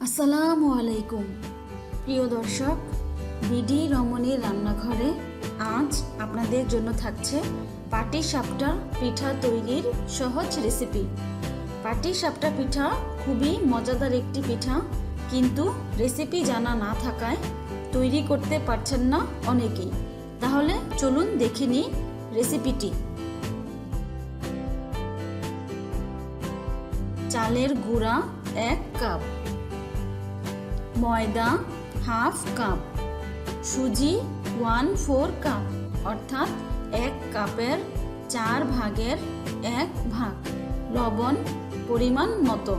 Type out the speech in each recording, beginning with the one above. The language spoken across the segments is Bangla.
আসসালামু আলাইকুম প্রিয় দর্শক, বিডি রমণীর রান্নাঘরে আজ আপনাদের জন্য থাকছে পাটিসাপটা পিঠা তৈরির সহজ রেসিপি। পাটিসাপটা পিঠা খুবই মজাদার একটি পিঠা, কিন্তু রেসিপি জানা না থাকায় তৈরি করতে পারছেন না অনেকেই। তাহলে চলুন দেখে নিই রেসিপিটি। চালের গুঁড়া 1 কাপ, ময়দা হাফ কাপ, সুজি 1/4 কাপ অর্থাৎ 1 কাপের 4 ভাগের 1 ভাগ, লবণ পরিমাণ মতো,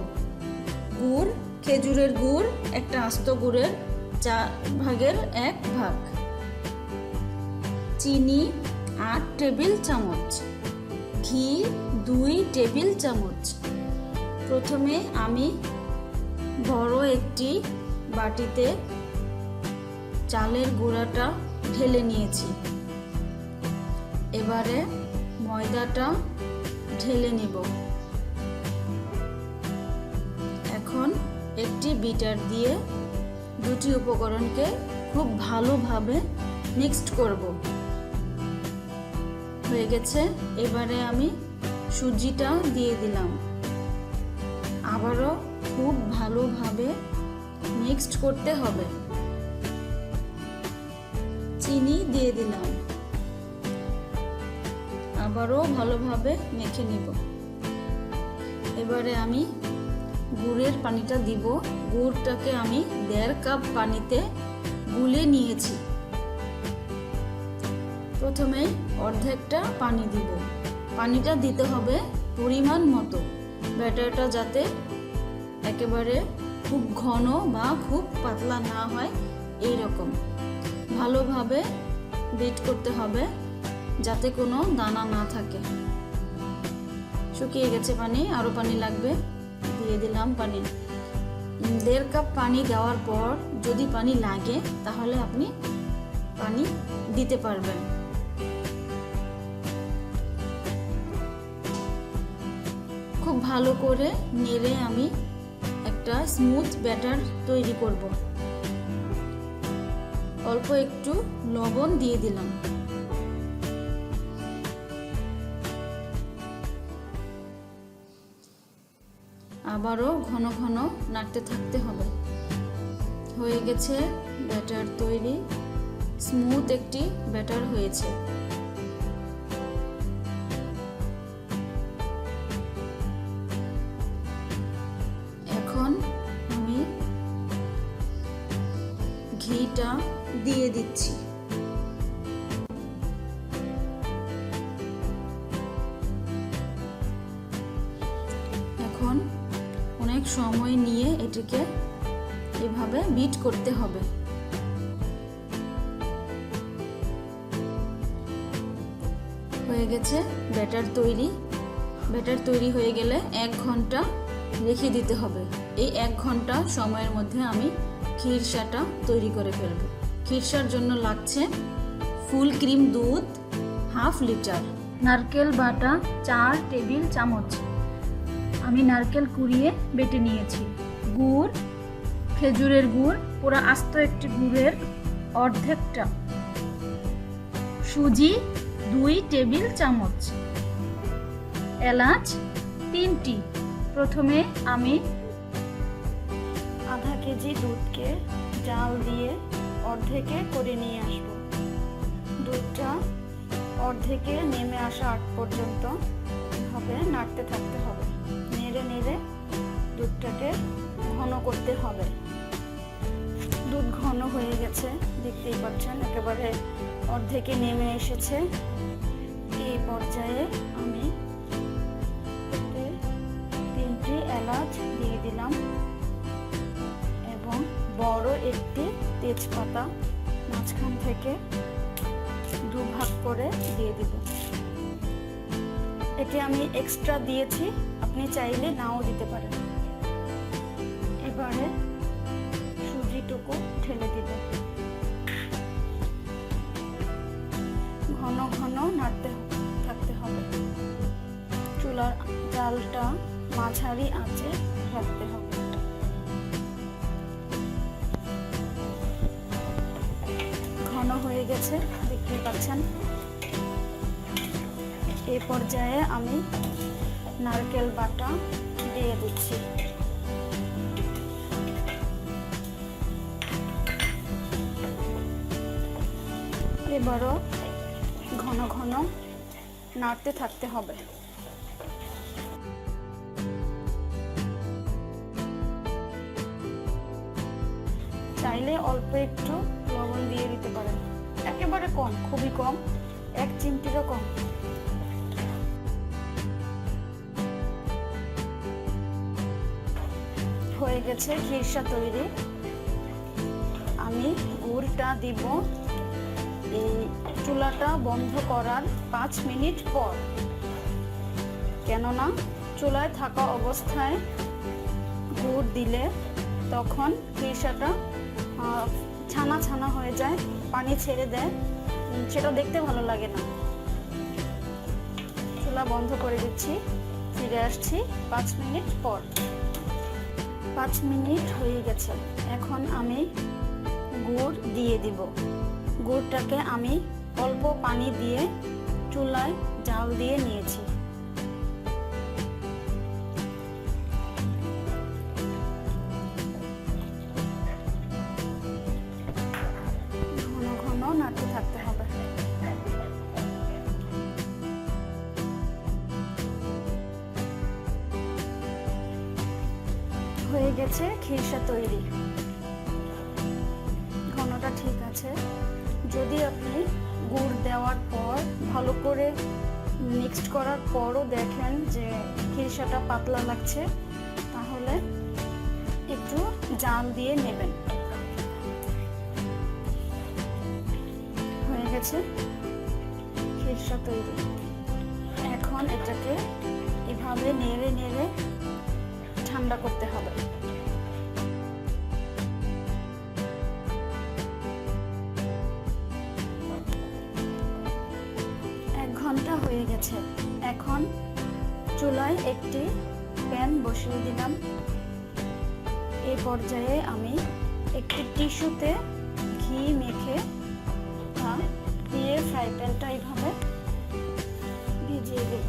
গুড় খেজুরের গুড় একটা আস্ত গুড়ের 4 ভাগের 1 ভাগ, চিনি 8 টেবিল চামচ, ঘি 2 টেবিল চামচ। প্রথমে আমি বড় একটি বাটিতে চালের গুঁড়াটা ঢেলে নিয়েছি। এবারে ময়দাটা ঢেলে নিব। এখন একটি বিটার দিয়ে দুটি উপকরণকে খুব ভালোভাবে মিক্সড করব। হয়ে গেছে। এবারে আমি সুজিটা দিয়ে দিলাম। আবারও খুব ভালোভাবে মিক্সড করতে হবে। চিনি দিয়ে দিলাম, আবারও ভালোভাবে মেখে নিব। এবারে আমি গুড়ের পানিটা দিব। গুড়টাকে আমি 1.5 কাপ পানিতে গুলে নিয়েছি। প্রথমে অর্ধেকটা পানি দিব। পানিটা দিতে হবে পরিমাণ মতো, ব্যাটারটা যাতে একেবারে খুব ঘন বা খুব পাতলা না হয়, এই রকম ভালোভাবে বিট করতে হবে যাতে কোনো দানা না থাকে। শুকিয়ে গেছে পানি, আরও পানি লাগবে, দিয়ে দিলাম পানি। 1.5 কাপ পানি দেওয়ার পর যদি পানি লাগে তাহলে আপনি পানি দিতে পারবেন। খুব ভালো করে নেড়ে আমি একটা স্মুথ ব্যাটার তৈরি করব। অল্প একটু লবণ দিয়ে দিলাম। আবারও ঘন ঘন নাড়তে থাকতে হবে। হয়ে গেছে ব্যাটার তৈরি, স্মুথ একটি ব্যাটার হয়েছে। এখন আমি ঘিটা দিয়ে দিচ্ছি। এখন অনেক সময় নিয়ে এটিকে এভাবে বিট করতে হবে। হয়ে গেছে ব্যাটার তৈরি। ব্যাটার তৈরি হয়ে গেলে 1 ঘন্টা রেখে দিতে হবে। এই 1 ঘন্টা সময়ের মধ্যে আমি ক্ষীরসাটা তৈরি করে ফেলব। ক্ষীরসার জন্য লাগছে ফুল ক্রিম দুধ হাফ লিটার, নারকেল বাটা 4 টেবিল চামচ, আমি নারকেল কুড়িয়ে বেটে নিয়েছি, গুড় খেজুরের গুড় পুরো আস্ত একটি গুড়ের অর্ধেকটা, সুজি 2 টেবিল চামচ, এলাচ 3টি। প্রথমে আমি আধা কেজি দুধকে জাল দিয়ে অর্ধেকে করে নিয়ে আসব। দুধটা অর্ধেকে নেমে আসা আগ পর্যন্ত এভাবে নাড়তে থাকতে হবে। নেড়ে নেড়ে দুধটাকে ঘন করতে হবে। দুধ ঘন হয়ে গেছে, দেখতেই পাচ্ছেন একেবারে অর্ধেকে নেমে এসেছে। এই পর্যায়ে আমি 3টি এলাচ দিয়ে দিলাম এবং বড় একটি তেজপাতা মাঝখান থেকে 2 ভাগ করে দিয়ে দিব। এটি আমি এক্সট্রা দিয়েছি, আপনি চাইলে নাও দিতে পারেন। এবারে সুজিটুকু ঢেলে দিব। ঘন ঘন নাড়তে থাকতে হবে। চুলার জালটা মাঝারি আঁচে রাখতে হবে। গেছে, দেখতে পাচ্ছেন। এই পর্যায়ে আমি নারকেল বাটা দিয়ে দিচ্ছি। এবারও ঘন ঘন নাড়তে থাকতে হবে। চাইলে অল্প একটু লবণ দিয়ে দিতে পারেন, একেবারে কম, খুবই কম, 1 চিমটিরও কম। হয়ে গেছে খিরসা তৈরি। আমি গুড়টা দিব এই চুলাটা বন্ধ করার 5 মিনিট পর, কেননা চুলায় থাকা অবস্থায় গুড় দিলে তখন খিরসাটা ছানা ছানা হয়ে যায়, পানি ছেড়ে দেয়, সেটা দেখতে ভালো লাগে না। চুলা বন্ধ করে দিচ্ছি, ফিরে আসছি 5 মিনিট পর। 5 মিনিট হয়ে গেছে। এখন আমি গুড় দিয়ে দিব। গুড়টাকে আমি অল্প পানি দিয়ে চুলায় জাল দিয়ে নিয়েছি। ঘন ঘন নাড়তে থাকতে হবে। হয়ে গেছে খিরসা তৈরি। ঘনটা ঠিক আছে। যদি আপনি গুড় দেওয়ার পর ভালো করে মিক্সড করার পরও দেখেন যে খিরসাটা পাতলা লাগছে, তাহলে একটু জাল দিয়ে নেবেন। হয়ে গেছে খিরসা তৈরি। এখন এটাকে এভাবে নেড়ে নেড়ে ঠান্ডা করতে হবে। 1 ঘন্টা হয়ে গেছে। এখন চুলায় একটি প্যান বসিয়ে দিলাম। এই পর্যায়ে আমি একটি টিস্যুতে ঘি মেখে দিয়ে ফ্রাই প্যানটা এইভাবে ভিজিয়ে দেব।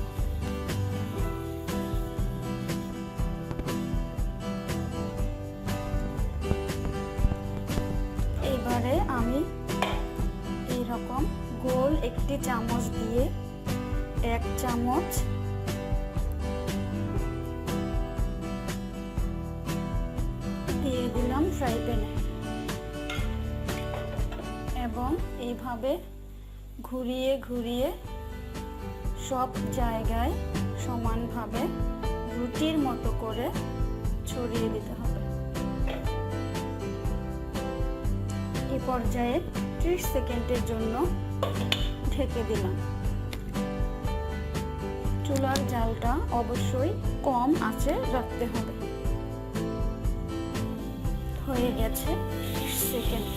এইবারে আমি এইরকম গোল একটি চামচ দিয়ে 1 চামচ দিয়ে দিলাম ফ্রাই প্যানে এবং এইভাবে ঘুরিয়ে ঘুরিয়ে সব জায়গায় সমানভাবে রুটির মতো করে ছড়িয়ে দিতে হবে। এই পর্যায়ে 30 সেকেন্ডের জন্য ঢেকে দিলাম। চুলার জালটা অবশ্যই কম আঁচে রাখতে হবে। হয়ে গেছে 30 সেকেন্ড।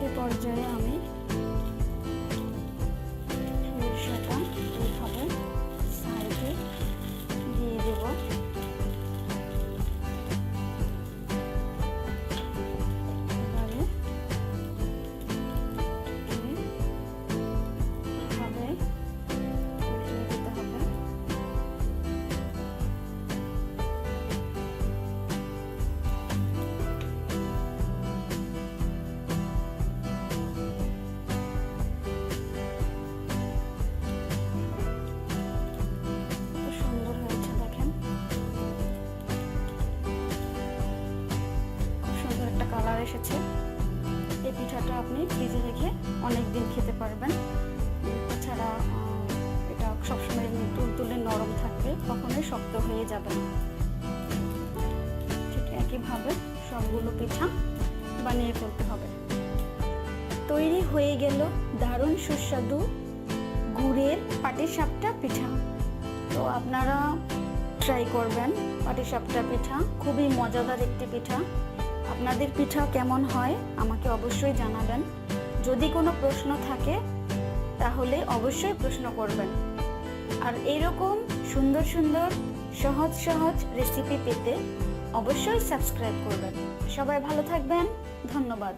এই পর্যায়ে আমি সরিষাটা এইভাবে সাইডে দিয়ে দেব। এবারে এইভাবে উল্টিয়ে দিতে হবে। সুন্দর হয়েছে, দেখেন খুব সুন্দর একটা কালার এসেছে। এই পিঠাটা আপনি ফ্রিজে রেখে অনেক দিন খেতে পারবেন। তাছাড়া এটা সবসময় তুলতুলে নরম থাকবে, কখনোই শক্ত হয়ে যাবে না। ঠিক একইভাবে সবগুলো পিঠা বানিয়ে ফেলতে হবে। তৈরি হয়ে গেল দারুণ সুস্বাদু গুড়ের পাটিসাপটা পিঠা। তো আপনারা ট্রাই করবেন পাটিসাপটা পিঠা, খুবই মজাদার একটি পিঠা। আপনাদের পিঠা কেমন হয় আমাকে অবশ্যই জানাবেন। যদি কোনো প্রশ্ন থাকে তাহলে অবশ্যই প্রশ্ন করবেন। আর এইরকম সুন্দর সুন্দর সহজ সহজ রেসিপি পেতে অবশ্যই সাবস্ক্রাইব করবেন। সবাই ভালো থাকবেন, ধন্যবাদ।